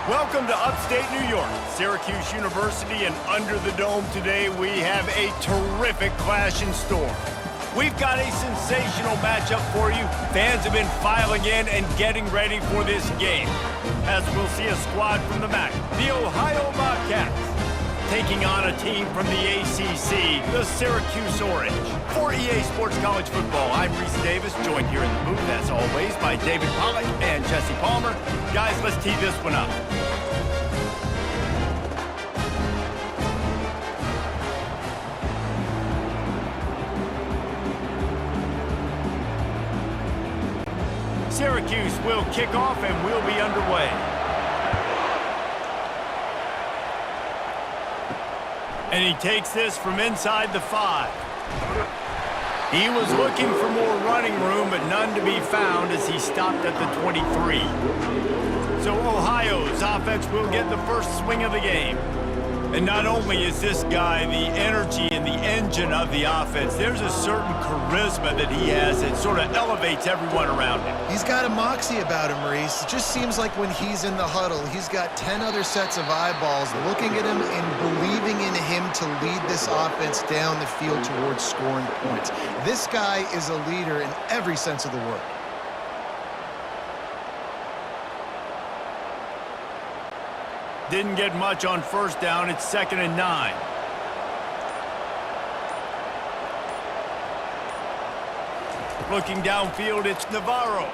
Welcome to upstate New York, Syracuse University, and under the dome today we have a terrific clash in store. We've got a sensational matchup for you. Fans have been filing in and getting ready for this game, as we'll see a squad from the MAC, the Ohio Bobcats, taking on a team from the ACC, the Syracuse Orange. For EA Sports College Football, I'm Reese Davis, joined here in the booth, as always, by David Pollack and Jesse Palmer. Guys, let's tee this one up. Syracuse will kick off and we'll be underway. And he takes this from inside the 5. He was looking for more running room, but none to be found as he stopped at the 23. So Ohio's offense will get the first swing of the game. And not only is this guy the energy and the engine of the offense, there's a certain charisma that he has that sort of elevates everyone around him. He's got a moxie about him, Maurice. It just seems like when he's in the huddle, he's got 10 other sets of eyeballs looking at him and believing in him to lead this offense down the field towards scoring points. This guy is a leader in every sense of the word. Didn't get much on first down. It's 2nd and 9. Looking downfield, it's Navarro.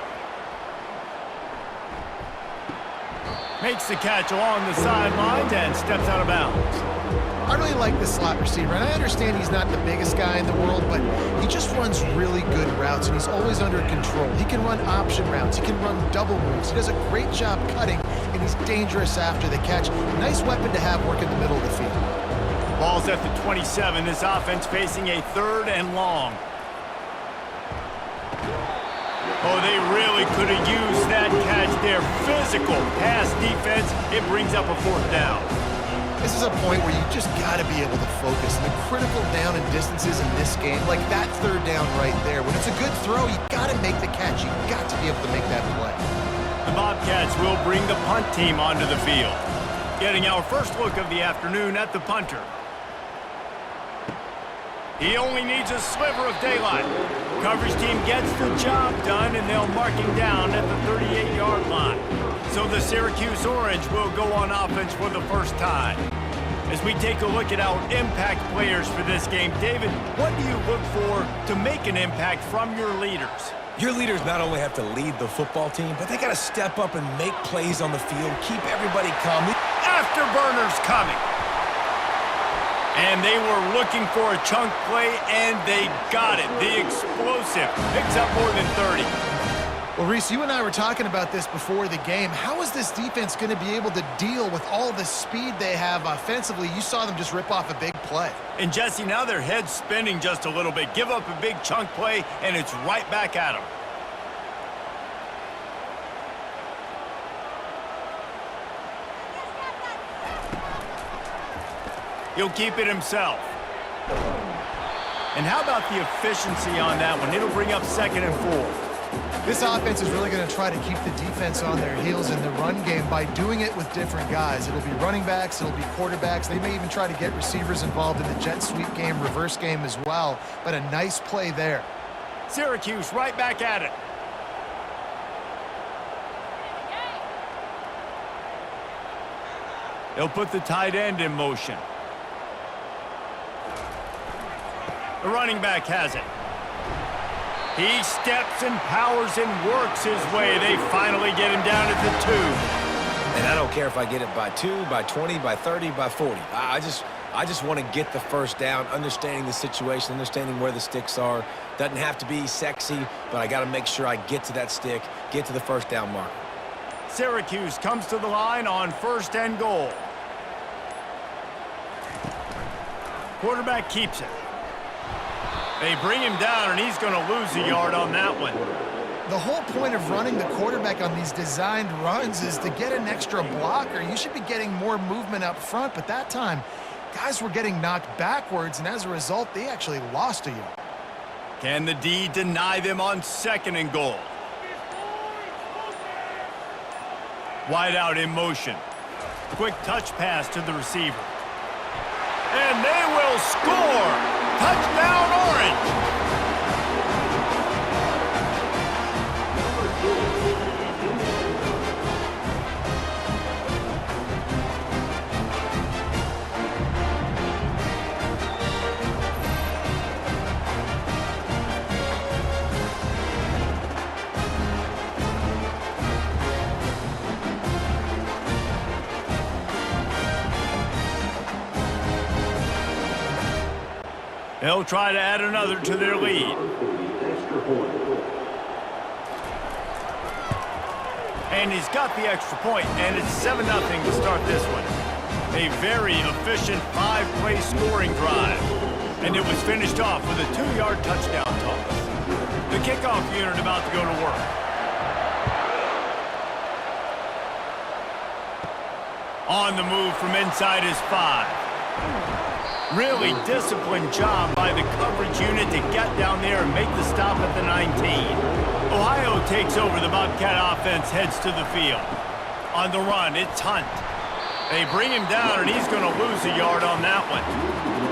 Makes the catch along the sidelines and steps out of bounds. I really like this slot receiver, and I understand he's not the biggest guy in the world, but he just runs really good routes, and he's always under control. He can run option routes. He can run double moves. He does a great job cutting, and he's dangerous after the catch. Nice weapon to have work in the middle of the field. Ball's at the 27. This offense facing a 3rd and long. Oh, they really could have used that catch there. Physical pass defense. It brings up a 4th down. This is a point where you just got to be able to focus. And the critical down and distances in this game, like that 3rd down right there, when it's a good throw, you got to make the catch. You got to be able to make that play. The Bobcats will bring the punt team onto the field. Getting our first look of the afternoon at the punter. He only needs a sliver of daylight. Coverage team gets the job done, and they'll mark him down at the 38-yard line. So the Syracuse Orange will go on offense for the first time. As we take a look at our impact players for this game, David, what do you look for to make an impact from your leaders? Your leaders not only have to lead the football team, but they got to step up and make plays on the field, keep everybody calm. Afterburners coming. And they were looking for a chunk play, and they got it. The explosive picks up more than 30. Well, Reese, you and I were talking about this before the game. How is this defense going to be able to deal with all the speed they have offensively? You saw them just rip off a big play. And, Jesse, now their head's spinning just a little bit. Give up a big chunk play, and it's right back at them. He'll keep it himself. And how about the efficiency on that one? It'll bring up 2nd and 4. This offense is really going to try to keep the defense on their heels in the run game by doing it with different guys. It'll be running backs, it'll be quarterbacks. They may even try to get receivers involved in the jet sweep game, reverse game as well. But a nice play there. Syracuse right back at it. They'll put the tight end in motion. The running back has it. He steps and powers and works his way. They finally get him down at the 2. And I don't care if I get it by 2, by 20, by 30, by 40. I just want to get the first down, understanding the situation, understanding where the sticks are. Doesn't have to be sexy, but I got to make sure I get to that stick, get to the first down mark. Syracuse comes to the line on 1st and goal. Quarterback keeps it. They bring him down, and he's going to lose a yard on that one. The whole point of running the quarterback on these designed runs is to get an extra blocker. You should be getting more movement up front, but that time, guys were getting knocked backwards, and as a result, they actually lost a yard. Can the D deny them on 2nd and goal? Wide out in motion. Quick touch pass to the receiver. And they will score! Touchdown, Orange! They'll try to add another to their lead. And he's got the extra point, and it's 7-0 to start this one. A very efficient 5-play scoring drive. And it was finished off with a 2-yard touchdown toss. The kickoff unit about to go to work. On the move from inside his 5. Really disciplined job by the coverage unit to get down there and make the stop at the 19. Ohio takes over. The Bobcat offense heads to the field. On the run, it's Hunt. They bring him down, and he's going to lose a yard on that one.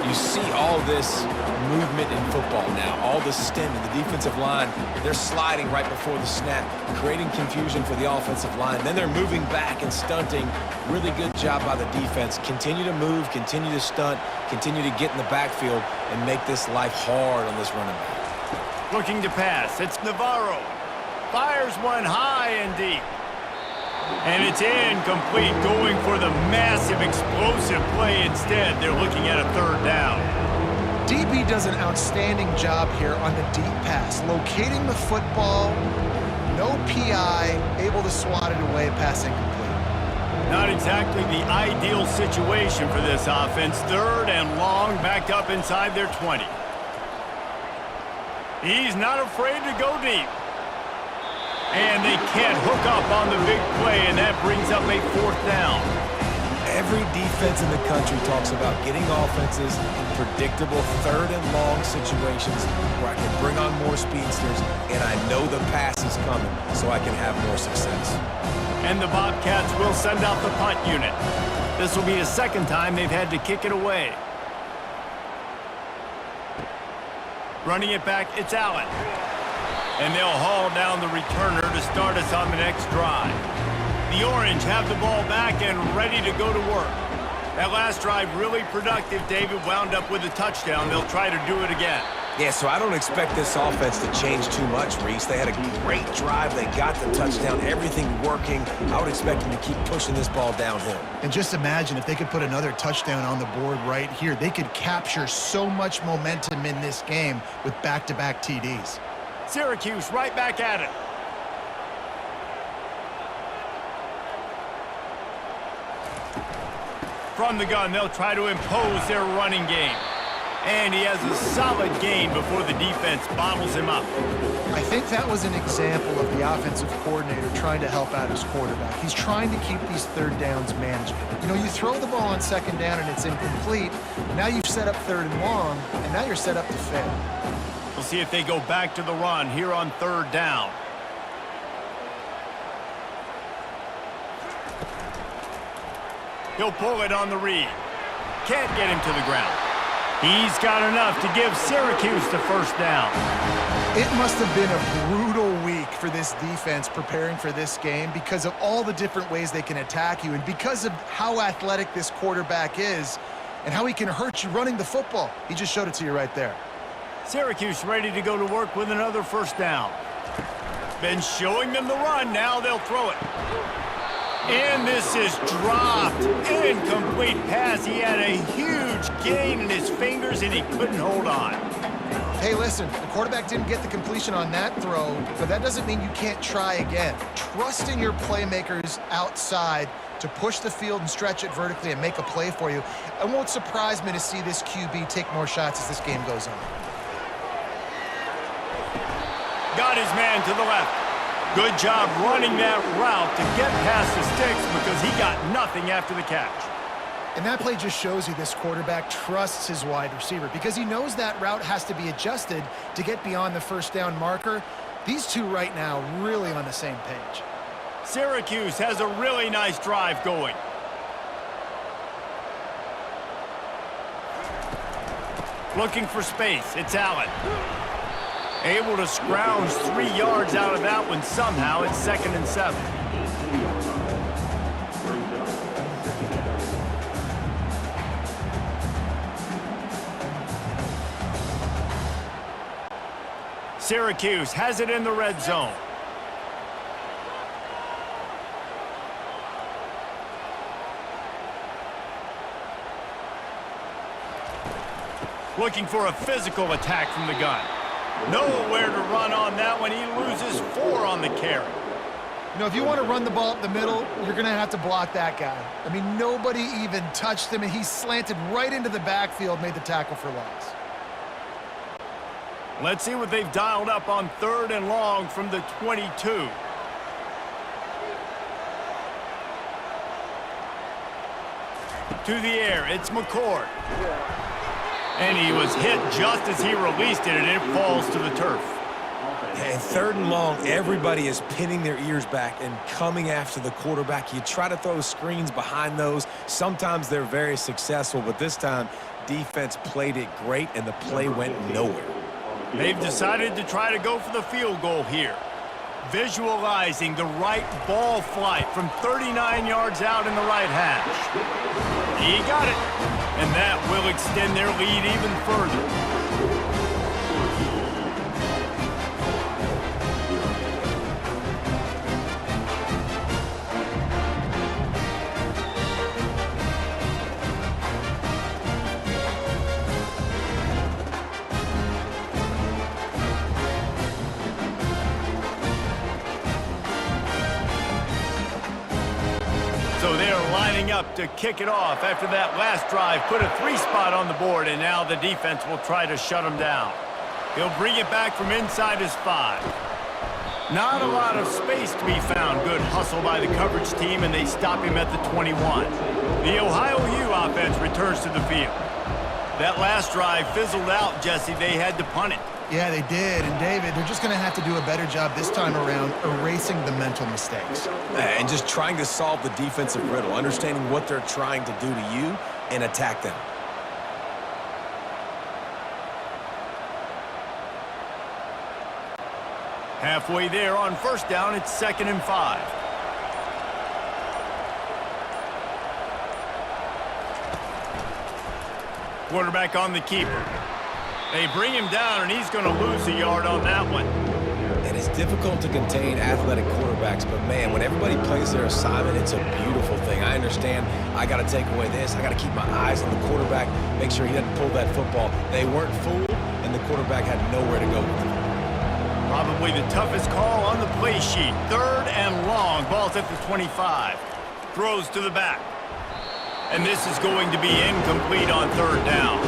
You see all this movement in football now. All the stem in the defensive line. They're sliding right before the snap, creating confusion for the offensive line. Then they're moving back and stunting. Really good job by the defense. Continue to move, continue to stunt, continue to get in the backfield and make this life hard on this running back. Looking to pass. It's Navarro. Fires one high and deep. And it's incomplete, going for the massive explosive play instead. They're looking at a 3rd down. DB does an outstanding job here on the deep pass, locating the football, no PI, able to swat it away, pass incomplete. Not exactly the ideal situation for this offense. 3rd and long, backed up inside their 20. He's not afraid to go deep. And they can't hook up on the big play, and that brings up a 4th down. Every defense in the country talks about getting offenses in predictable 3rd and long situations where I can bring on more speedsters, and I know the pass is coming, so I can have more success. And the Bobcats will send out the punt unit. This will be the 2nd time they've had to kick it away. Running it back, it's Allen. And they'll haul down the returner to start us on the next drive. The Orange have the ball back and ready to go to work. That last drive really productive. David wound up with a touchdown. They'll try to do it again. Yeah, so I don't expect this offense to change too much, Reese. They had a great drive. They got the touchdown, everything working. I would expect them to keep pushing this ball downhill. And just imagine if they could put another touchdown on the board right here. They could capture so much momentum in this game with back-to-back TDs. Syracuse right back at it. From the gun, they'll try to impose their running game. And he has a solid gain before the defense bottles him up. I think that was an example of the offensive coordinator trying to help out his quarterback. He's trying to keep these 3rd downs manageable. You know, you throw the ball on 2nd down and it's incomplete. Now you've set up 3rd and long, and now you're set up to fail. We'll see if they go back to the run here on 3rd down. He'll pull it on the read. Can't get him to the ground. He's got enough to give Syracuse the 1st down. It must have been a brutal week for this defense preparing for this game because of all the different ways they can attack you and because of how athletic this quarterback is and how he can hurt you running the football. He just showed it to you right there. Syracuse ready to go to work with another 1st down. Been showing them the run. Now they'll throw it. And this is dropped. Incomplete pass. He had a huge gain in his fingers, and he couldn't hold on. Hey, listen, the quarterback didn't get the completion on that throw, but that doesn't mean you can't try again. Trust in your playmakers outside to push the field and stretch it vertically and make a play for you. It won't surprise me to see this QB take more shots as this game goes on. Got his man to the left. Good job running that route to get past the sticks because he got nothing after the catch. And that play just shows you this quarterback trusts his wide receiver because he knows that route has to be adjusted to get beyond the 1st down marker. These two right now really on the same page. Syracuse has a really nice drive going. Looking for space. It's Allen. Able to scrounge 3 yards out of that one somehow. It's 2nd and 7. Syracuse has it in the red zone. Looking for a physical attack from the gun. Nowhere to run on that one. He loses 4 on the carry. You know, if you want to run the ball up the middle, you're going to have to block that guy. I mean, nobody even touched him, and he slanted right into the backfield, made the tackle for loss. Let's see what they've dialed up on 3rd and long from the 22. To the air, it's McCord. And he was hit just as he released it, and it falls to the turf. And 3rd and long, everybody is pinning their ears back and coming after the quarterback. You try to throw screens behind those. Sometimes they're very successful, but this time, defense played it great, and the play went nowhere. They've decided to try to go for the field goal here. Visualizing the right ball flight from 39 yards out in the right hash. He got it. And that will extend their lead even further. So they're lining up to kick it off after that last drive. Put a 3 spot on the board, and now the defense will try to shut him down. He'll bring it back from inside his 5. Not a lot of space to be found. Good hustle by the coverage team, and they stop him at the 21. The Ohio U offense returns to the field. That last drive fizzled out, Jesse. They had to punt it. Yeah, they did. And, David, they're just going to have to do a better job this time around erasing the mental mistakes. And just trying to solve the defensive riddle, understanding what they're trying to do to you and attack them. Halfway there on 1st down, it's 2nd and 5. Quarterback on the keeper. They bring him down, and he's going to lose a yard on that one. And it's difficult to contain athletic quarterbacks, but, man, when everybody plays their assignment, it's a beautiful thing. I understand I got to take away this. I got to keep my eyes on the quarterback, make sure he doesn't pull that football. They weren't fooled, and the quarterback had nowhere to go with it. Probably the toughest call on the play sheet. 3rd and long. Ball's at the 25. Throws to the back. And this is going to be incomplete on 3rd down.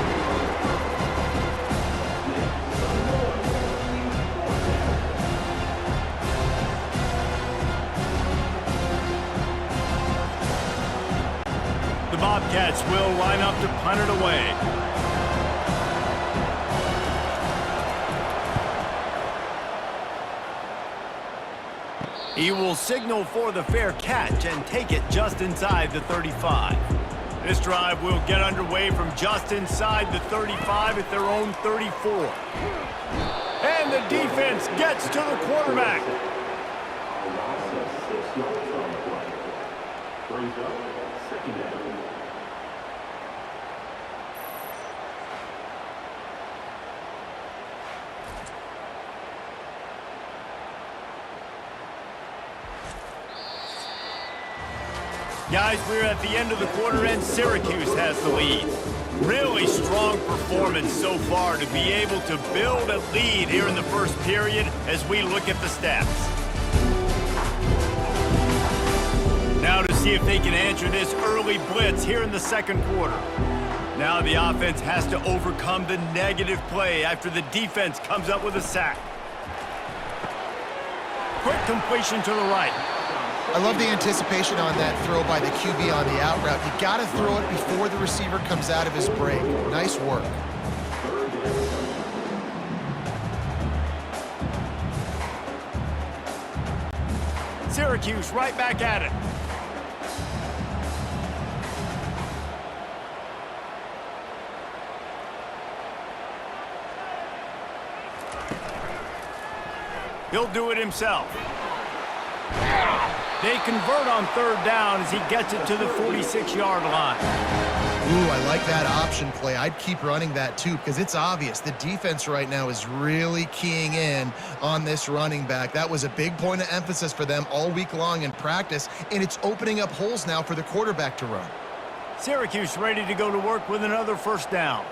The Bobcats will line up to punt it away. He will signal for the fair catch and take it just inside the 35. This drive will get underway from just inside the 35 at their own 34. And the defense gets to the quarterback. Guys, we're at the end of the quarter, and Syracuse has the lead. Really strong performance so far to be able to build a lead here in the first period as we look at the stats. Now to see if they can answer this early blitz here in the 2nd quarter. Now the offense has to overcome the negative play after the defense comes up with a sack. Quick completion to the right. I love the anticipation on that throw by the QB on the out route. You got to throw it before the receiver comes out of his break. Nice work. Syracuse right back at it. He'll do it himself. They convert on third down as he gets it to the 46-yard line. Ooh, I like that option play. I'd keep running that too because it's obvious the defense right now is really keying in on this running back. That was a big point of emphasis for them all week long in practice, and it's opening up holes now for the quarterback to run. Syracuse ready to go to work with another first down.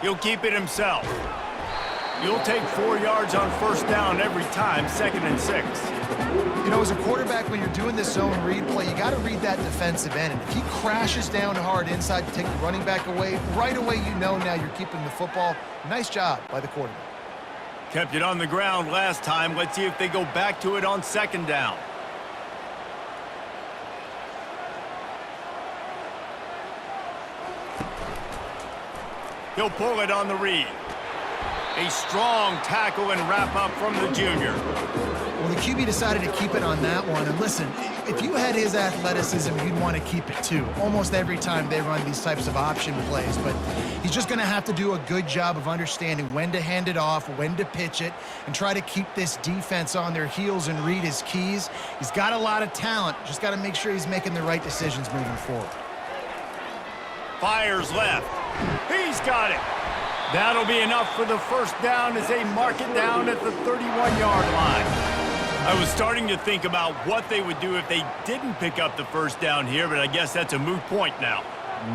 He'll keep it himself. You'll take 4 yards on first down every time, 2nd and 6. You know, as a quarterback, when you're doing this zone read play, you got to read that defensive end. And if he crashes down hard inside to take the running back away, right away you know now you're keeping the football. Nice job by the quarterback. Kept it on the ground last time. Let's see if they go back to it on 2nd down. He'll pull it on the read. A strong tackle and wrap up from the junior. Well, the QB decided to keep it on that one. And listen, if you had his athleticism, you'd want to keep it too. Almost every time they run these types of option plays. But he's just going to have to do a good job of understanding when to hand it off, when to pitch it, and try to keep this defense on their heels and read his keys. He's got a lot of talent. Just got to make sure he's making the right decisions moving forward. Fires left. He's got it. That'll be enough for the first down as they mark it down at the 31-yard line. I was starting to think about what they would do if they didn't pick up the first down here, but I guess that's a moot point now.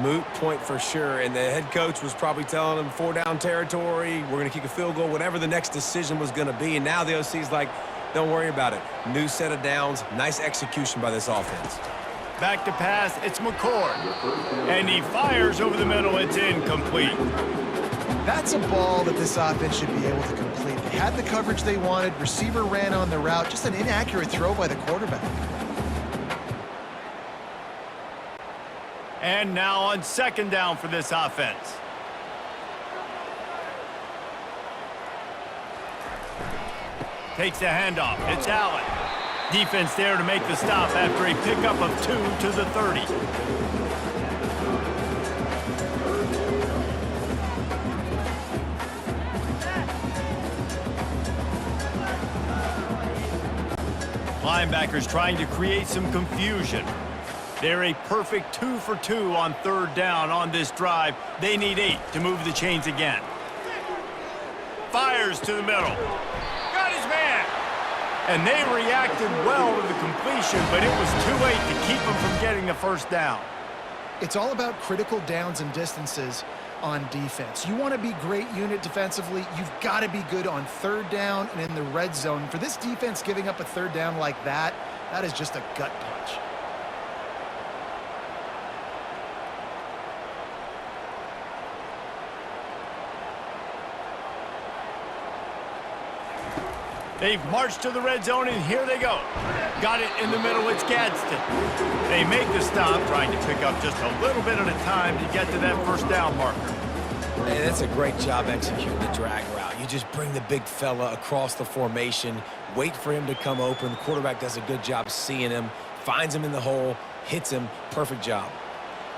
Moot point for sure, and the head coach was probably telling them 4-down territory, we're going to kick a field goal, whatever the next decision was going to be, and now the OC's like, don't worry about it. New set of downs, nice execution by this offense. Back to pass, it's McCord. And he fires over the middle, it's incomplete. That's a ball that this offense should be able to complete. They had the coverage they wanted, receiver ran on the route, just an inaccurate throw by the quarterback. And now on 2nd down for this offense. Takes the handoff, it's Allen. Defense there to make the stop after a pickup of 2 to the 30. Linebackers trying to create some confusion. They're a perfect 2 for 2 on 3rd down on this drive. They need 8 to move the chains again. Fires to the middle. Got his man. And they reacted well to the completion, but it was too late to keep them from getting the first down. It's all about critical downs and distances on defense. You want to be great unit defensively, you've got to be good on 3rd down and in the red zone. For this defense giving up a 3rd down like that, that is just a gut punch. They've marched to the red zone, and here they go. Got it in the middle, it's Gadsden. They make the stop, trying to pick up just a little bit at a time to get to that first down marker. Man, that's a great job executing the drag route. You just bring the big fella across the formation, wait for him to come open. The quarterback does a good job seeing him, finds him in the hole, hits him. Perfect job.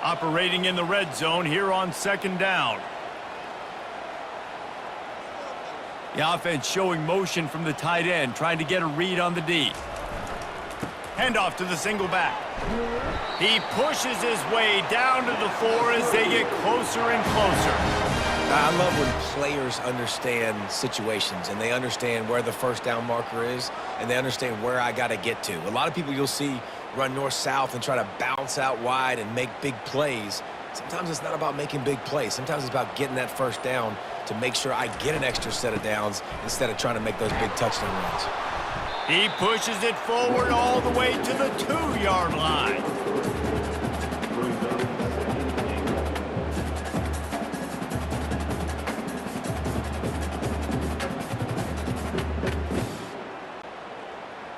Operating in the red zone here on 2nd down. The offense showing motion from the tight end, trying to get a read on the D. Handoff to the single back. He pushes his way down to the floor as they get closer and closer. I love when players understand situations and they understand where the first down marker is and they understand where I got to get to. A lot of people you'll see run north-south and try to bounce out wide and make big plays. Sometimes it's not about making big plays. Sometimes it's about getting that first down to make sure I get an extra set of downs instead of trying to make those big touchdown runs. He pushes it forward all the way to the 2-yard line.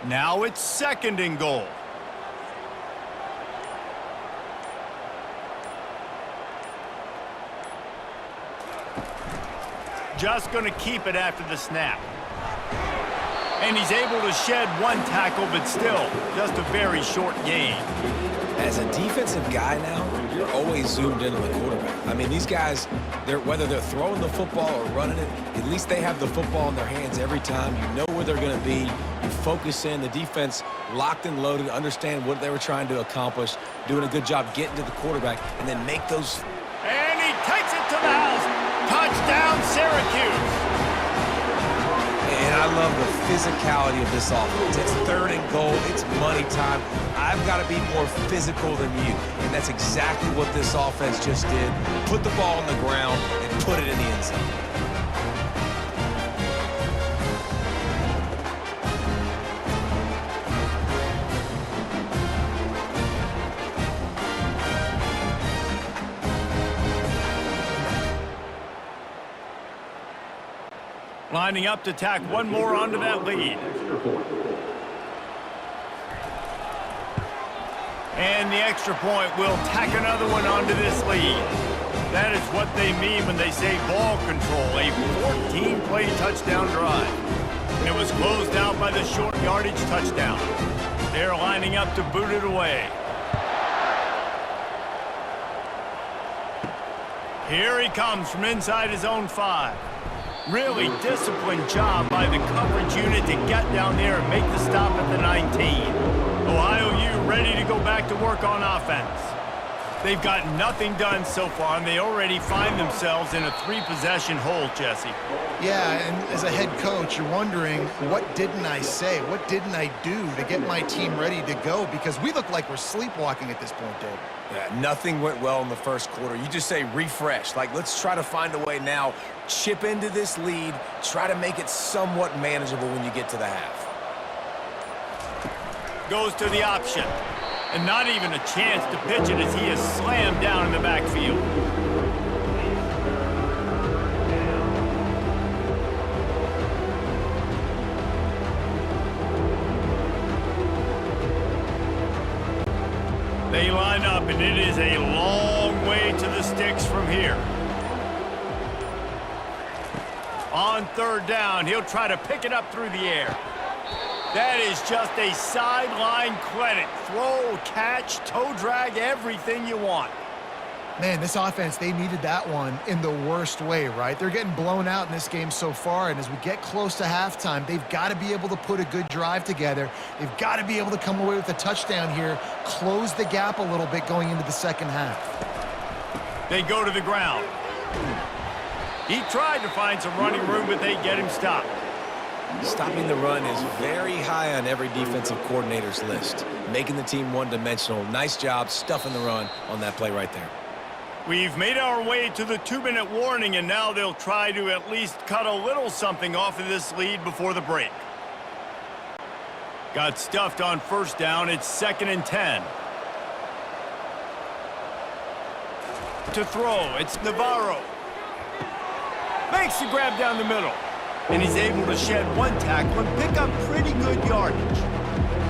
Now it's 2nd and goal. Just going to keep it after the snap. And he's able to shed one tackle, but still just a very short gain. As a defensive guy now, you're always zoomed in on the quarterback. I mean, these guys, whether they're throwing the football or running it, at least they have the football in their hands every time. You know where they're going to be. You focus in. The defense locked and loaded, understand what they were trying to accomplish, doing a good job getting to the quarterback, and then make those. And he takes it to the house. Touchdown, Syracuse. And I love the physicality of this offense. It's 3rd and goal. It's money time. I've got to be more physical than you. And that's exactly what this offense just did. Put the ball on the ground and put it in the end zone. Lining up to tack one more onto that lead. And the extra point will tack another one onto this lead. That is what they mean when they say ball control, a 14-play touchdown drive. And it was closed out by the short yardage touchdown. They're lining up to boot it away. Here he comes from inside his own 5. Really disciplined job by the coverage unit to get down there and make the stop at the 19. Ohio U ready to go back to work on offense. They've got nothing done so far, and they already find themselves in a 3-possession hole, Jesse. Yeah, and as a head coach, you're wondering, what didn't I say? What didn't I do to get my team ready to go? Because we look like we're sleepwalking at this point, Dave. Yeah, nothing went well in the first quarter. You just say refresh. Like, let's try to find a way now, chip into this lead, try to make it somewhat manageable when you get to the half. Goes to the option. And not even a chance to pitch it as he is slammed down in the backfield. They line up, and it is a long way to the sticks from here. On 3rd down, he'll try to pick it up through the air. That is just a sideline credit. Throw, catch, toe drag, everything you want. Man, this offense, they needed that one in the worst way, right? They're getting blown out in this game so far, and as we get close to halftime, they've got to be able to put a good drive together. They've got to be able to come away with a touchdown here, close the gap a little bit going into the second half. They go to the ground. He tried to find some running room, but they get him stopped. Stopping the run is very high on every defensive coordinator's list. Making the team one-dimensional. Nice job stuffing the run on that play right there. We've made our way to the 2-minute warning, and now they'll try to at least cut a little something off of this lead before the break. Got stuffed on 1st down. It's 2nd and 10. To throw, it's Navarro. Makes the grab down the middle. And he's able to shed one tackle and pick up pretty good yardage.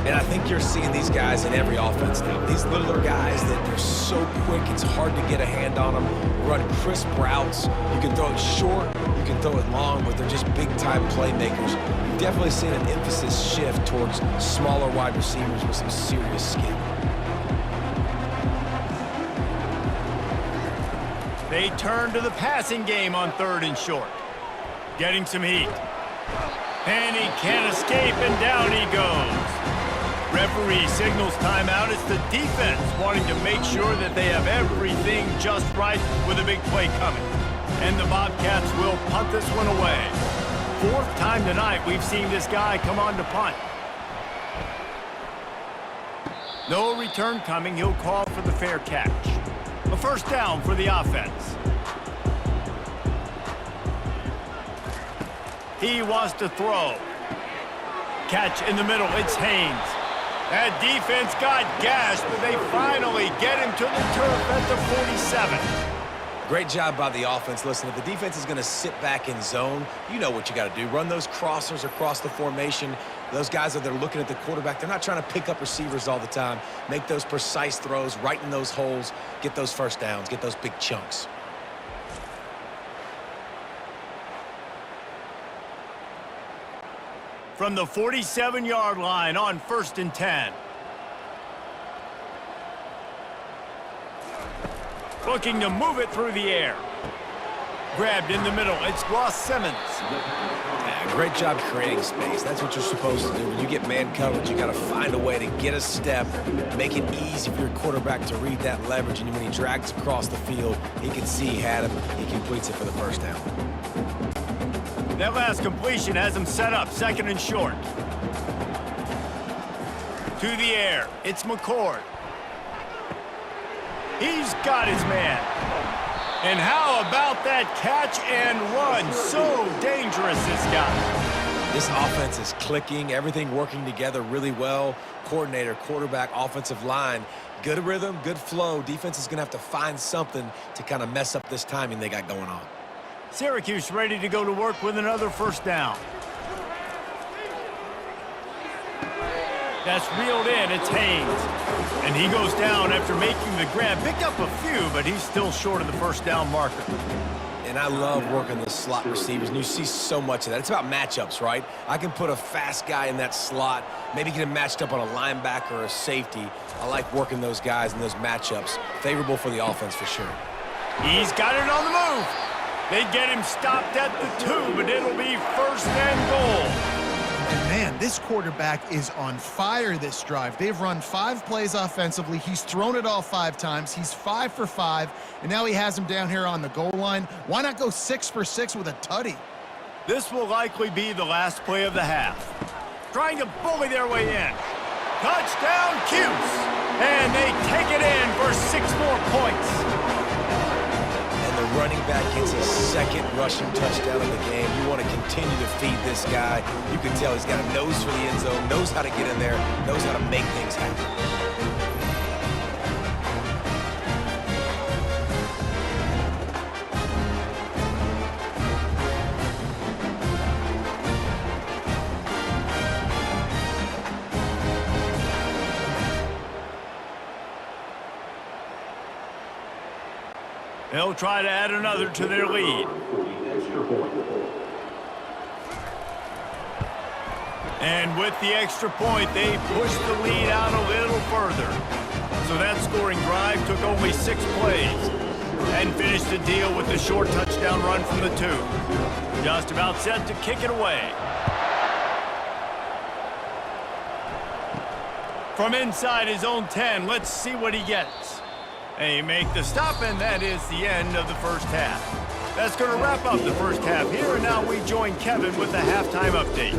And I think you're seeing these guys in every offense now. These littler guys that they're so quick, it's hard to get a hand on them. Run crisp routes. You can throw it short, you can throw it long, but they're just big-time playmakers. You've definitely seen an emphasis shift towards smaller wide receivers with some serious skill. They turn to the passing game on 3rd and short. Getting some heat. And he can't escape, and down he goes. Referee signals timeout. It's the defense wanting to make sure that they have everything just right with a big play coming. And the Bobcats will punt this one away. 4th time tonight we've seen this guy come on to punt. No return coming. He'll call for the fair catch. A 1st down for the offense. He wants to throw. Catch in the middle. It's Haynes. That defense got gashed, but they finally get him to the turf at the 47. Great job by the offense. Listen, if the defense is going to sit back in zone, you know what you got to do. Run those crossers across the formation. Those guys that are looking at the quarterback, they're not trying to pick up receivers all the time. Make those precise throws, right in those holes, get those 1st downs, get those big chunks. From the 47-yard line on 1st and 10. Looking to move it through the air. Grabbed in the middle. It's Ross Simmons. Yeah, great job creating space. That's what you're supposed to do. When you get man coverage, you got to find a way to get a step, make it easy for your quarterback to read that leverage, and when he drags across the field, he can see he had him. He completes it for the first down. That last completion has him set up, second and short. To the air, it's McCord. He's got his man. And how about that catch and run? So dangerous, this guy. This offense is clicking, everything working together really well. Coordinator, quarterback, offensive line, good rhythm, good flow. Defense is going to have to find something to kind of mess up this timing they got going on. Syracuse ready to go to work with another first down. That's reeled in. It's Haynes. And he goes down after making the grab. Picked up a few, but he's still short of the first down marker. And I love working the slot receivers, and you see so much of that. It's about matchups, right? I can put a fast guy in that slot, maybe get him matched up on a linebacker or a safety. I like working those guys in those matchups. Favorable for the offense for sure. He's got it on the move. They get him stopped at the 2, but it'll be first and goal. And man, this quarterback is on fire this drive. They've run 5 plays offensively. He's thrown it all 5 times. He's 5 for 5, and now he has him down here on the goal line. Why not go 6 for 6 with a tutty? This will likely be the last play of the half. Trying to bully their way in. Touchdown, Cuse! And they take it in for 6 more points. The running back gets his second rushing touchdown of the game. You want to continue to feed this guy. You can tell he's got a nose for the end zone, knows how to get in there, knows how to make things happen. They'll try to add another to their lead. And with the extra point, they push the lead out a little further. So that scoring drive took only 6 plays and finished the deal with a short touchdown run from the 2. Just about set to kick it away. From inside his own 10, let's see what he gets. They make the stop, and that is the end of the first half. That's going to wrap up the first half here, and now we join Kevin with the halftime update.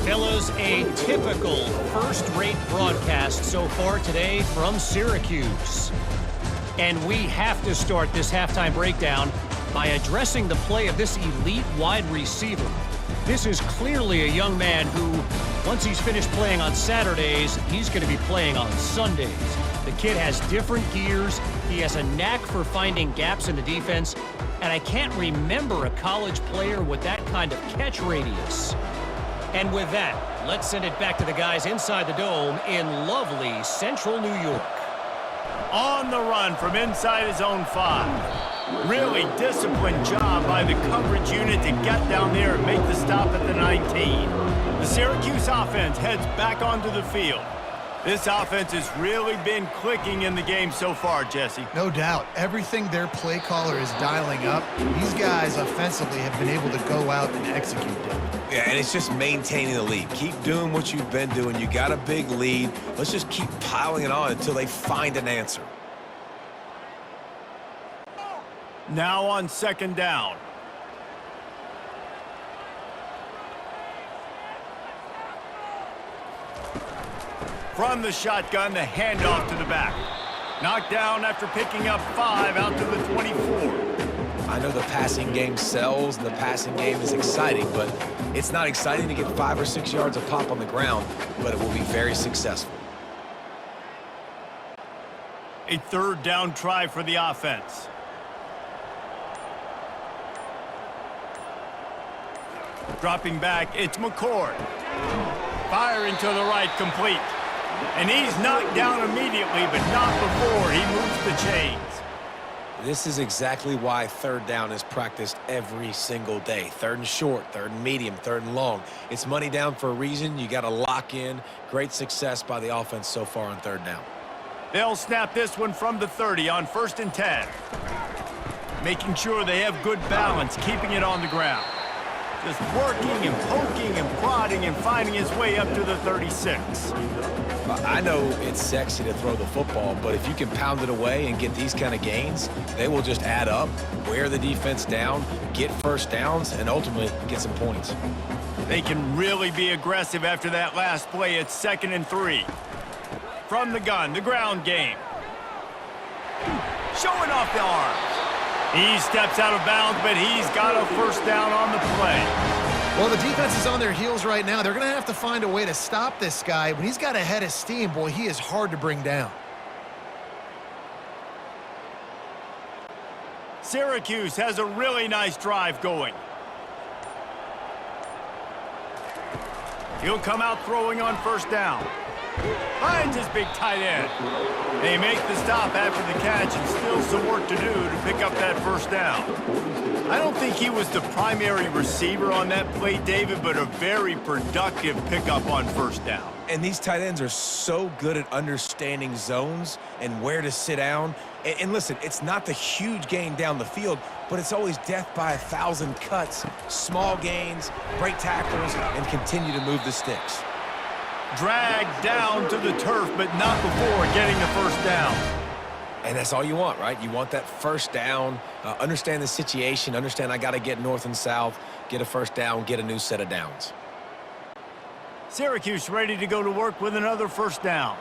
Fellas, a typical first-rate broadcast so far today from Syracuse. And we have to start this halftime breakdown by addressing the play of this elite wide receiver. This is clearly a young man who, once he's finished playing on Saturdays, he's going to be playing on Sundays. The kid has different gears. He has a knack for finding gaps in the defense. And I can't remember a college player with that kind of catch radius. And with that, let's send it back to the guys inside the dome in lovely central New York. On the run from inside his own 5. Really disciplined job by the coverage unit to get down there and make the stop at the 19. The Syracuse offense heads back onto the field. This offense has really been clicking in the game so far, Jesse. No doubt. Everything their play caller is dialing up, these guys offensively have been able to go out and execute them. Yeah, and it's just maintaining the lead. Keep doing what you've been doing. You got a big lead. Let's just keep piling it on until they find an answer. Now on second down. From the shotgun, the handoff to the back. Knocked down after picking up 5 out to the 24. I know the passing game sells and the passing game is exciting, but it's not exciting to get 5 or 6 yards of pop on the ground, but it will be very successful. A third down try for the offense. Dropping back, it's McCord. Firing to the right, complete. And he's knocked down immediately, but not before he moves the chains. This is exactly why third down is practiced every single day. Third and short, third and medium, third and long. It's money down for a reason. You got to lock in. Great success by the offense so far on third down. They'll snap this one from the 30 on 1st and 10. Making sure they have good balance, keeping it on the ground. Just working and poking and prodding and finding his way up to the 36. I know it's sexy to throw the football, but if you can pound it away and get these kind of gains, they will just add up, wear the defense down, get first downs, and ultimately get some points. They can really be aggressive after that last play. It's 2nd and 3. From the gun, the ground game. Showing off the arms. He steps out of bounds, but he's got a first down on the play. Well, the defense is on their heels right now. They're going to have to find a way to stop this guy. When he's got a head of steam, boy, he is hard to bring down. Syracuse has a really nice drive going. He'll come out throwing on 1st down. Finds his big tight end. They make the stop after the catch and still some work to do to pick up that 1st down. I don't think he was the primary receiver on that play, David, but a very productive pickup on 1st down. And these tight ends are so good at understanding zones and where to sit down. And listen, it's not the huge gain down the field, but it's always death by 1,000 cuts, small gains, break tackles, and continue to move the sticks. Dragged down to the turf, but not before getting the 1st down. And that's all you want, right? You want that 1st down, understand the situation, understand I got to get north and south, get a 1st down, get a new set of downs. Syracuse ready to go to work with another 1st down.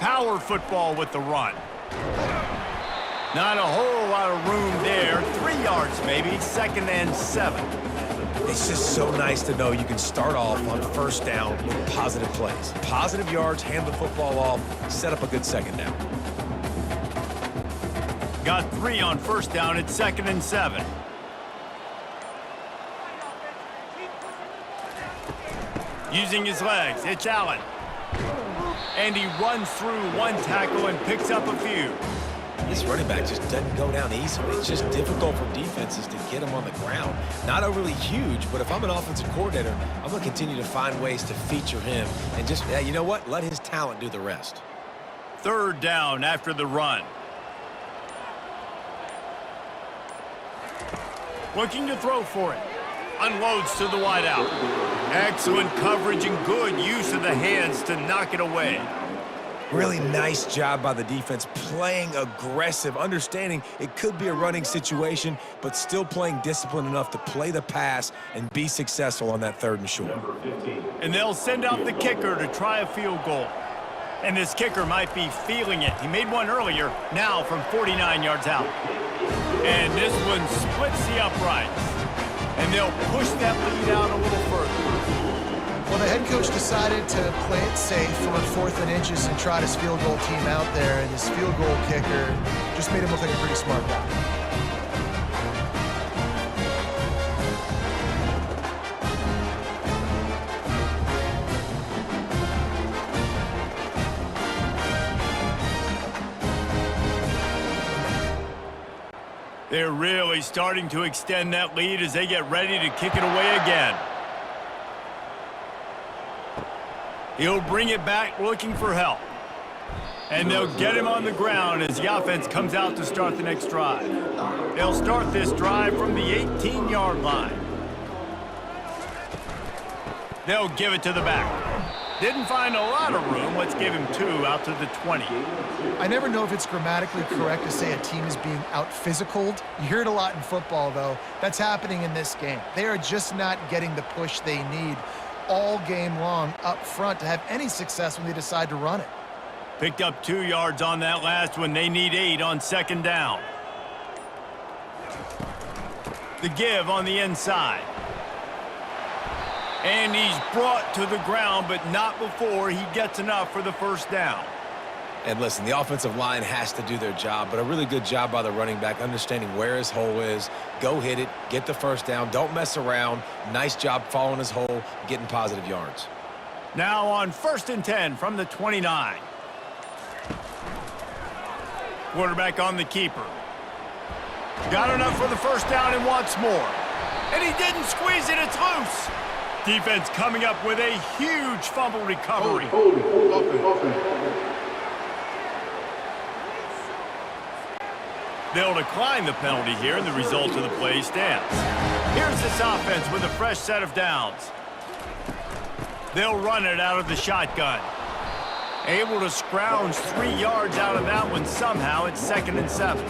Power football with the run. Not a whole lot of room there. 3 yards maybe, 2nd and 7. It's just so nice to know you can start off on 1st down with positive plays. Positive yards, hand the football off, set up a good 2nd down. Got 3 on 1st down at 2nd and 7. Using his legs, it's Allen. And he runs through one tackle and picks up a few. This running back just doesn't go down easily. It's just difficult for defenses to get him on the ground. Not overly huge, but if I'm an offensive coordinator, I'm going to continue to find ways to feature him and just, yeah, you know what? Let his talent do the rest. 3rd down after the run. Looking to throw for it. Unloads to the wideout. Excellent coverage and good use of the hands to knock it away. Really nice job by the defense, playing aggressive, understanding it could be a running situation, but still playing disciplined enough to play the pass and be successful on that 3rd and short. And they'll send out the kicker to try a field goal. And this kicker might be feeling it. He made one earlier, now from 49 yards out. And this one splits the uprights. And they'll push that lead out a little further. Well, the head coach decided to play it safe on 4th and inches and trot his field goal team out there, and his field goal kicker just made him look like a pretty smart guy. They're really starting to extend that lead as they get ready to kick it away again. He'll bring it back looking for help. And they'll get him on the ground as the offense comes out to start the next drive. They'll start this drive from the 18-yard line. They'll give it to the back. Didn't find a lot of room. Let's give him 2 out to the 20. I never know if it's grammatically correct to say a team is being out-physicaled. You hear it a lot in football, though. That's happening in this game. They are just not getting the push they need all game long up front to have any success when they decide to run it. Picked up 2 yards on that last one. They need 8 on 2nd down. The give on the inside. And he's brought to the ground, but not before he gets enough for the 1st down. And listen, the offensive line has to do their job, but a really good job by the running back, understanding where his hole is. Go hit it, get the 1st down, don't mess around. Nice job following his hole, getting positive yards. Now on 1st and 10 from the 29. Quarterback on the keeper. Got enough for the 1st down and wants more. And he didn't squeeze it, it's loose. Defense coming up with a huge fumble recovery. They'll decline the penalty here, and the result of the play stands. Here's this offense with a fresh set of downs. They'll run it out of the shotgun. Able to scrounge 3 yards out of that one somehow. It's 2nd and 7.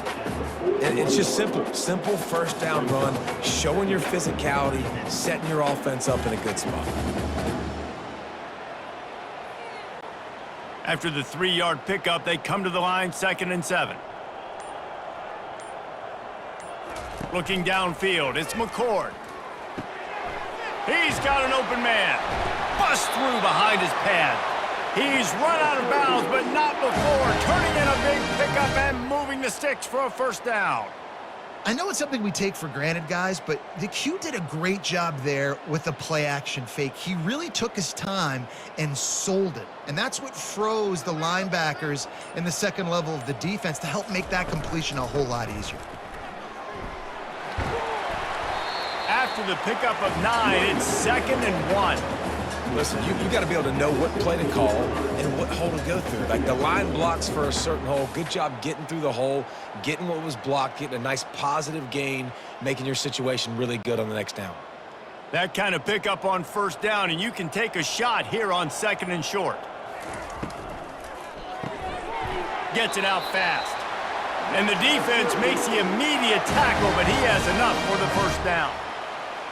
And it's just simple first down run, showing your physicality, setting your offense up in a good spot. After the 3-yard pickup, they come to the line, 2nd and 7. Looking downfield, it's McCord. He's got an open man. Bust through behind his pad. He's run out of bounds, but not before turning in a big pickup and moving the sticks for a first down. I know it's something we take for granted, guys, but the Q did a great job there with the play-action fake. He really took his time and sold it, and that's what froze the linebackers in the second level of the defense to help make that completion a whole lot easier. After the pickup of 9, it's 2nd and 1. Listen, you got to be able to know what play to call and what hole to go through. Like the line blocks for a certain hole. Good job getting through the hole, getting what was blocked, getting a nice positive gain, making your situation really good on the next down. That kind of pickup on first down, and you can take a shot here on 2nd and short. Gets it out fast. And the defense makes the immediate tackle, but he has enough for the first down.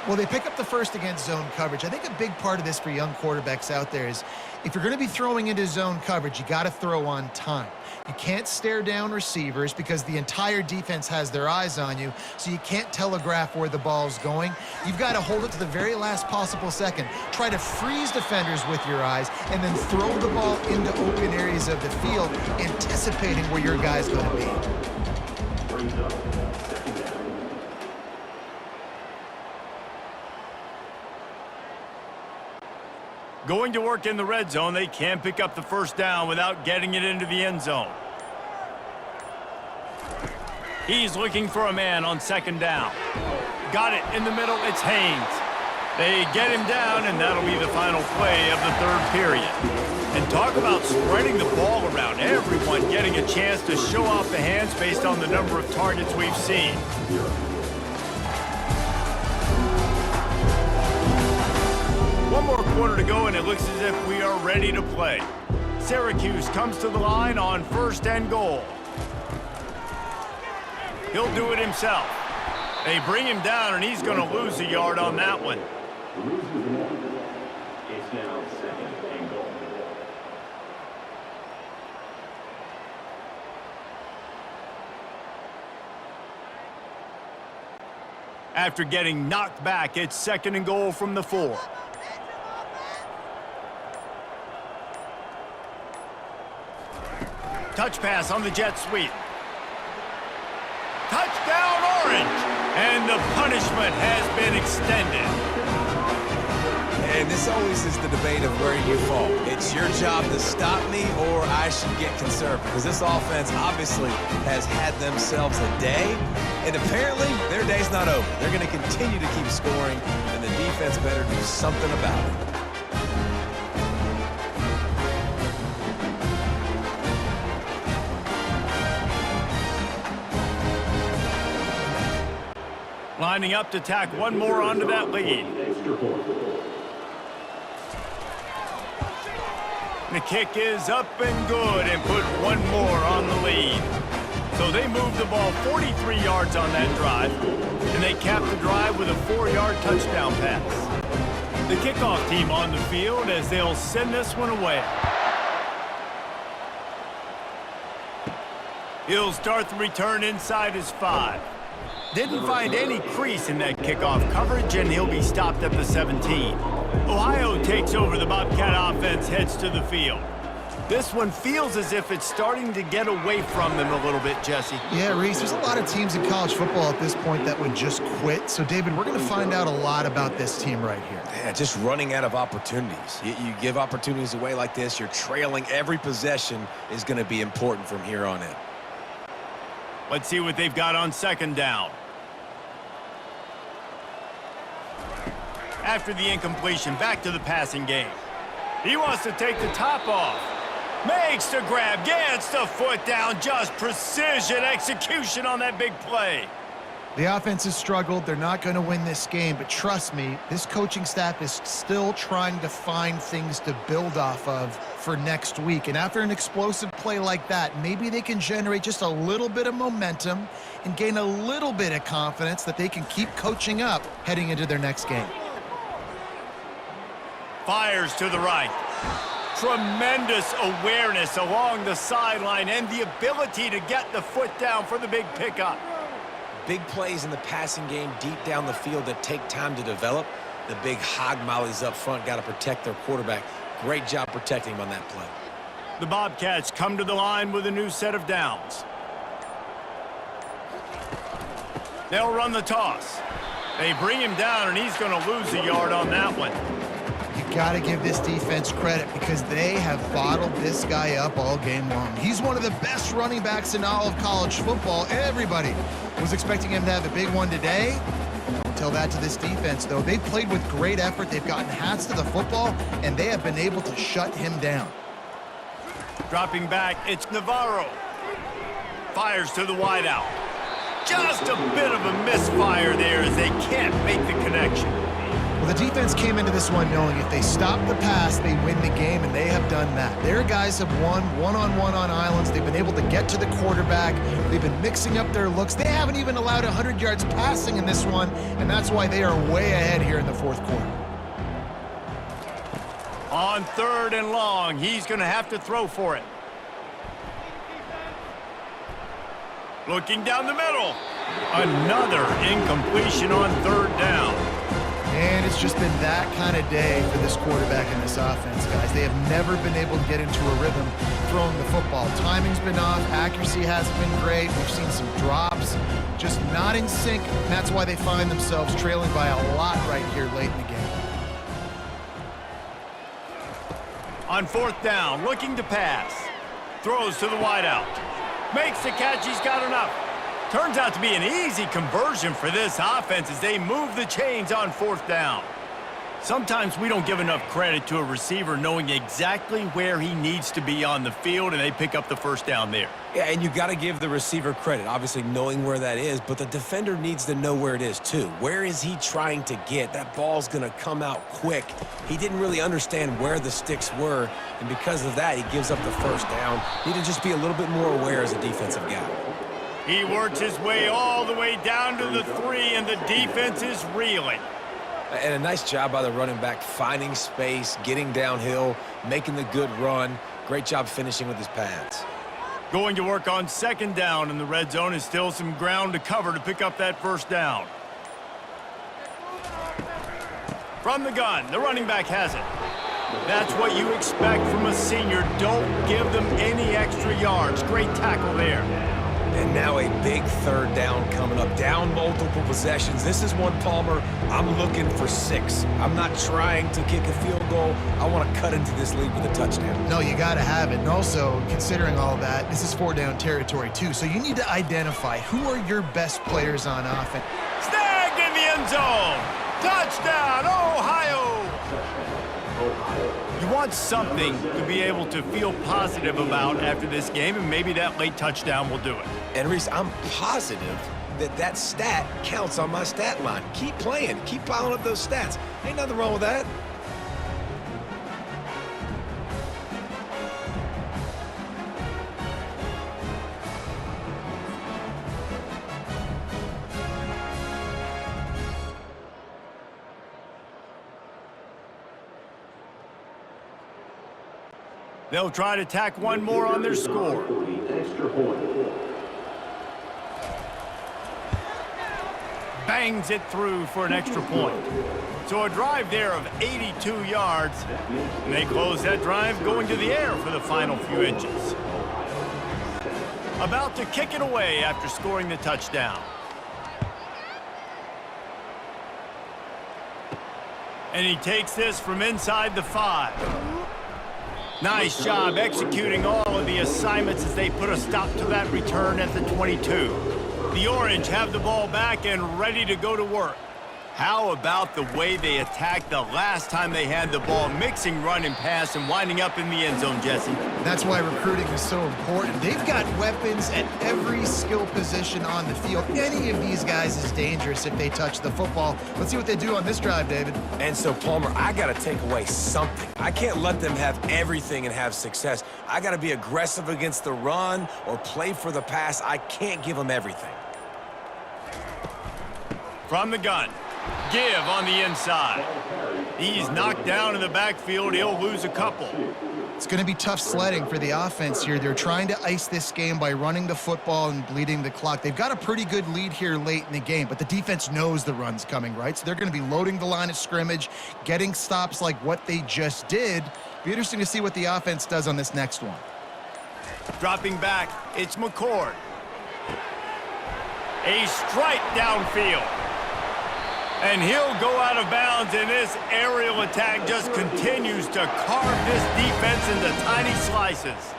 Well, they pick up the first against zone coverage. I think a big part of this for young quarterbacks out there is if you're going to be throwing into zone coverage, you got to throw on time. You can't stare down receivers because the entire defense has their eyes on you, so you can't telegraph where the ball's going. You've got to hold it to the very last possible second. Try to freeze defenders with your eyes and then throw the ball into open areas of the field, anticipating where your guy's going to be. Going to work in the red zone, they can't pick up the first down without getting it into the end zone. He's looking for a man on 2nd down. Got it in the middle, it's Haynes. They get him down, and that'll be the final play of the 3rd period. And talk about spreading the ball around. Everyone getting a chance to show off the hands based on the number of targets we've seen. One more quarter to go, and it looks as if we are ready to play. Syracuse comes to the line on 1st and goal. He'll do it himself. They bring him down, and he's going to lose a yard on that one. It's now 2nd and goal. After getting knocked back, it's 2nd and goal from the 4. Touch pass on the jet sweep. Touchdown, Orange! And the punishment has been extended. And this always is the debate of where you fall. It's your job to stop me or I should get conservative. Because this offense obviously has had themselves a day. And apparently their day's not over. They're going to continue to keep scoring. And the defense better do something about it. Lining up to tack one more onto that lead. The kick is up and good and put one more on the lead. So they move the ball 43 yards on that drive, and they cap the drive with a 4-yard touchdown pass. The kickoff team on the field as they'll send this one away. He'll start the return inside his 5. Didn't find any crease in that kickoff coverage, and he'll be stopped at the 17. Ohio takes over. The Bobcat offense heads to the field. This one feels as if it's starting to get away from them a little bit, Jesse. Yeah, Reese, there's a lot of teams in college football at this point that would just quit. So, David, we're going to find out a lot about this team right here. Yeah, just running out of opportunities. You give opportunities away like this, you're trailing. Every possession is going to be important from here on in. Let's see what they've got on 2nd down. after the incompletion. Back to the passing game. He wants to take the top off. Makes the grab, gets the foot down. Just precision execution on that big play. The offense has struggled. They're not going to win this game, but trust me, this coaching staff is still trying to find things to build off of for next week. And after an explosive play like that, maybe they can generate just a little bit of momentum and gain a little bit of confidence that they can keep coaching up heading into their next game. Fires to the right. Tremendous awareness along the sideline and the ability to get the foot down for the big pickup. Big plays in the passing game deep down the field that take time to develop. The big hog mollies up front got to protect their quarterback. Great job protecting him on that play. The Bobcats come to the line with a new set of downs. They'll run the toss. They bring him down, and he's going to lose a yard on that one. Got to give this defense credit because they have bottled this guy up all game long. He's one of the best running backs in all of college football. Everybody was expecting him to have a big one today. Don't tell that to this defense, though. They've played with great effort. They've gotten hats to the football, and they have been able to shut him down. Dropping back, it's Navarro. Fires to the wideout. Just a bit of a misfire there as they can't make the connection. Well, the defense came into this one knowing if they stop the pass, they win the game, and they have done that. Their guys have won one-on-one on islands. They've been able to get to the quarterback. They've been mixing up their looks. They haven't even allowed 100 yards passing in this one, and that's why they are way ahead here in the fourth quarter. On 3rd and long, he's going to have to throw for it. Looking down the middle. Another incompletion on 3rd down. And it's just been that kind of day for this quarterback and this offense, guys. They have never been able to get into a rhythm throwing the football. Timing's been off. Accuracy hasn't been great. We've seen some drops. Just not in sync. And that's why they find themselves trailing by a lot right here late in the game. On 4th down, looking to pass. Throws to the wideout. Makes the catch. He's got enough. Turns out to be an easy conversion for this offense as they move the chains on 4th down. Sometimes we don't give enough credit to a receiver knowing exactly where he needs to be on the field, and they pick up the 1st down there. Yeah, and you got to give the receiver credit, obviously knowing where that is, but the defender needs to know where it is too. Where is he trying to get? That ball's going to come out quick. He didn't really understand where the sticks were, and because of that, he gives up the 1st down. Need to just be a little bit more aware as a defensive guy. He works his way all the way down to the 3, and the defense is reeling. And a nice job by the running back, finding space, getting downhill, making the good run. Great job finishing with his pads. Going to work on 2nd down, and the red zone is still some ground to cover to pick up that 1st down. From the gun, the running back has it. That's what you expect from a senior. Don't give them any extra yards. Great tackle there. And now a big 3rd down coming up. Down multiple possessions. This is one, Palmer, I'm looking for 6. I'm not trying to kick a field goal. I want to cut into this lead with a touchdown. No, you got to have it. And also, considering all that, this is 4-down territory too. So you need to identify who are your best players on offense. Snagged in the end zone. Touchdown, Ohio. You want something to be able to feel positive about after this game, and maybe that late touchdown will do it. And Reese, I'm positive that that stat counts on my stat line. Keep playing. Keep piling up those stats. Ain't nothing wrong with that. They'll try to tack one more on their score. Extra point. Bangs it through for an extra point. So a drive there of 82 yards. And they close that drive going to the air for the final few inches. About to kick it away after scoring the touchdown. And he takes this from inside the 5. Nice job executing all of the assignments as they put a stop to that return at the 22. The Orange have the ball back and ready to go to work. How about the way they attacked the last time they had the ball, mixing run and pass and winding up in the end zone, Jesse? That's why recruiting is so important. They've got weapons at every skill position on the field. Any of these guys is dangerous if they touch the football. Let's see what they do on this drive, David. And so, Palmer, I got to take away something. I can't let them have everything and have success. I got to be aggressive against the run or play for the pass. I can't give them everything. From the gun. Give on the inside. He's knocked down in the backfield. He'll lose a couple. It's going to be tough sledding for the offense here. They're trying to ice this game by running the football and bleeding the clock. They've got a pretty good lead here late in the game, but the defense knows the run's coming, right? So they're going to be loading the line of scrimmage, getting stops like what they just did. Be interesting to see what the offense does on this next one. Dropping back, it's McCord. A strike downfield. And he'll go out of bounds, and this aerial attack just continues to carve this defense into tiny slices.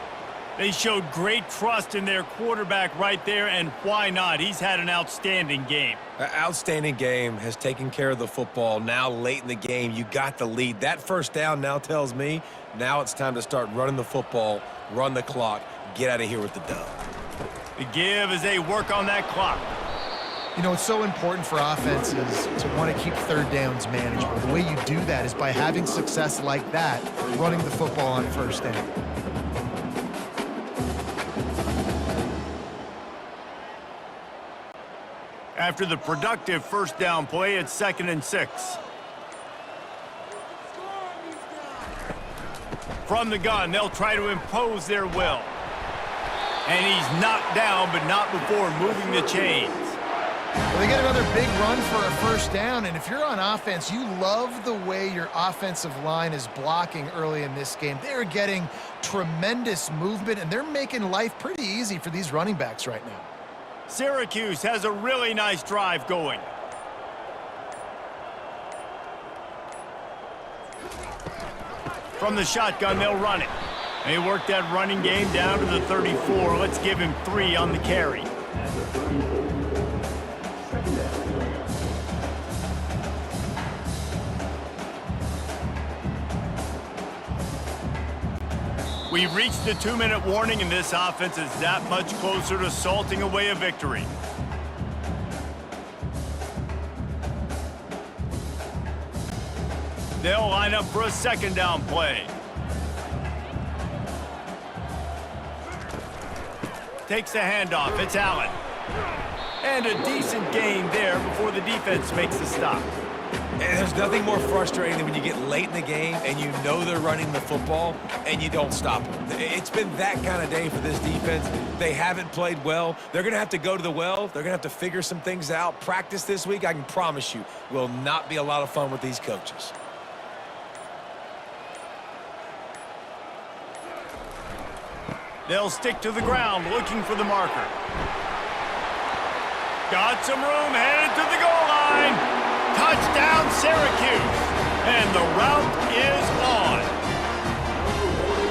They showed great trust in their quarterback right there, and why not? He's had an outstanding game. Outstanding game, has taken care of the football. Now late in the game, you got the lead. That first down now tells me now it's time to start running the football, run the clock, get out of here with the dub. The give as they work on that clock. You know, it's so important for offenses to want to keep third downs manageable. The way you do that is by having success like that, running the football on first down. After the productive first down play, it's 2nd and 6. From the gun, they'll try to impose their will. And he's knocked down, but not before moving the chains. Well, they get another big run for a first down, and if you're on offense, you love the way your offensive line is blocking early in this game. They're getting tremendous movement, and they're making life pretty easy for these running backs right now. Syracuse has a really nice drive going. From the shotgun, they'll run it. They work that running game down to the 34. Let's give him 3 on the carry. We've reached the 2-minute warning, and this offense is that much closer to salting away a victory. They'll line up for a 2nd down play. Takes the handoff. It's Allen. And a decent gain there before the defense makes the stop. And there's nothing more frustrating than when you get late in the game and you know they're running the football and you don't stop them. It's been that kind of day for this defense. They haven't played well. They're going to have to go to the well. They're going to have to figure some things out. Practice this week, I can promise you, will not be a lot of fun with these coaches. They'll stick to the ground looking for the marker. Got some room, headed to the goal line. Touchdown, Syracuse. And the route is on.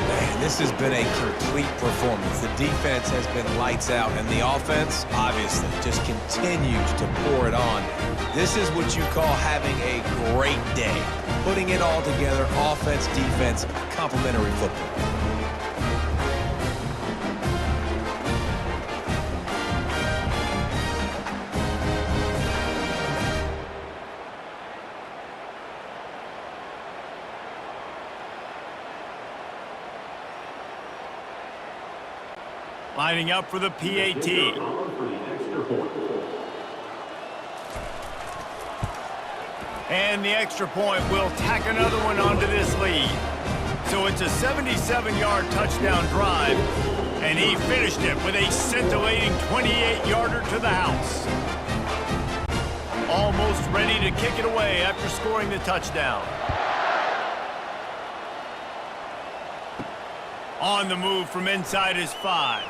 Man, this has been a complete performance. The defense has been lights out, and the offense, obviously, just continues to pour it on. This is what you call having a great day. Putting it all together, offense, defense, complementary football. Lining up for the PAT. And the extra point will tack another one onto this lead. So it's a 77-yard touchdown drive, and he finished it with a scintillating 28-yarder to the house. Almost ready to kick it away after scoring the touchdown. On the move from inside his 5.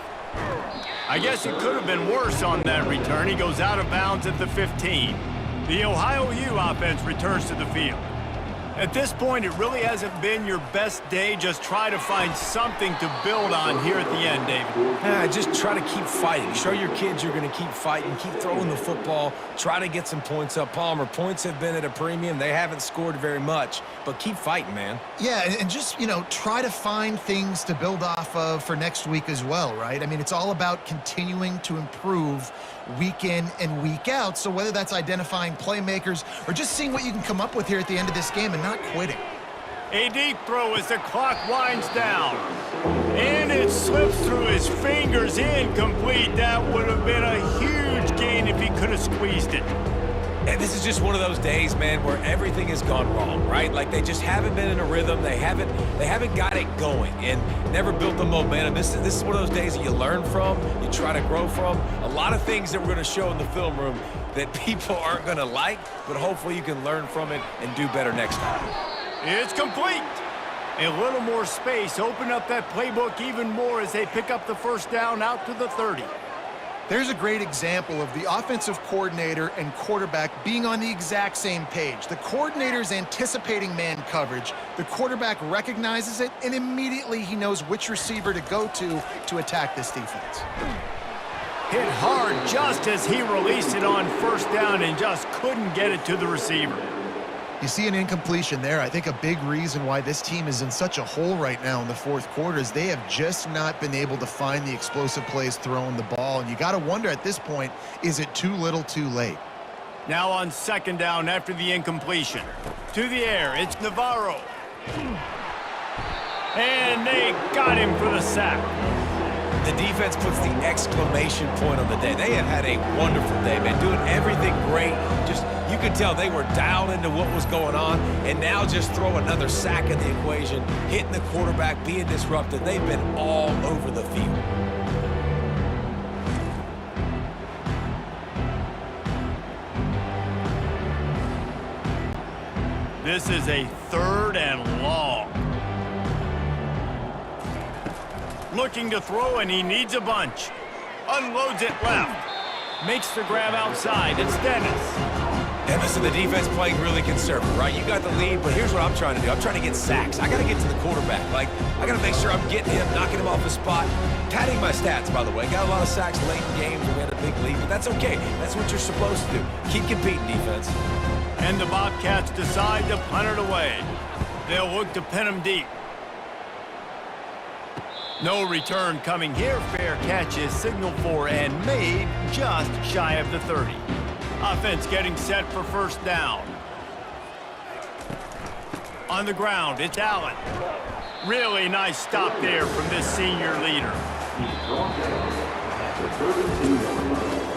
I guess it could have been worse on that return. He goes out of bounds at the 15. The Ohio U offense returns to the field. At this point, it really hasn't been your best day. Just try to find something to build on here at the end, David. Just try to keep fighting. Show your kids you're going to keep fighting. Keep throwing the football. Try to get some points up. Palmer, points have been at a premium. They haven't scored very much, but keep fighting, man. Yeah, and just, try to find things to build off of for next week as well, right? I mean, it's all about continuing to improve week in and week out. So whether that's identifying playmakers or just seeing what you can come up with here at the end of this game and not quitting. A deep throw as the clock winds down. And it slips through his fingers, incomplete. That would have been a huge gain if he could have squeezed it. And this is just one of those days, man, where everything has gone wrong, right? Like they just haven't been in a rhythm. They haven't got it going and never built the momentum. This is one of those days that you learn from, you try to grow from. A lot of things that we're going to show in the film room that people aren't going to like, but hopefully you can learn from it and do better next time. It's complete. A little more space. Open up that playbook even more as they pick up the first down out to the 30. There's a great example of the offensive coordinator and quarterback being on the exact same page. The coordinator's anticipating man coverage. The quarterback recognizes it, and immediately he knows which receiver to go to attack this defense. Hit hard just as he released it on first down and just couldn't get it to the receiver. You see an incompletion there. I think a big reason why this team is in such a hole right now in the fourth quarter is they have just not been able to find the explosive plays throwing the ball. And you got to wonder at this point, is it too little too late? Now on second down after the incompletion. To the air, it's Navarro. And they got him for the sack. The defense puts the exclamation point on the day. They have had a wonderful day, man, doing everything great. Just, you could tell they were dialed into what was going on, and now just throw another sack in the equation, hitting the quarterback, being disrupted. They've been all over the field. This is a 3rd and long. Looking to throw, and he needs a bunch. Unloads it left. Makes the grab outside. It's Dennis. And listen, the defense playing really conservative, right? You got the lead, but here's what I'm trying to do. I'm trying to get sacks. I got to get to the quarterback. Like, I got to make sure I'm getting him, knocking him off his spot. Padding my stats, by the way. Got a lot of sacks late in games when we had a big lead, but that's okay. That's what you're supposed to do. Keep competing, defense. And the Bobcats decide to punt it away. They'll look to pin him deep. No return coming here. Fair catch is signaled for and made just shy of the 30. Offense getting set for first down. On the ground, it's Allen. Really nice stop there from this senior leader. He's brought down at the 32 yard line.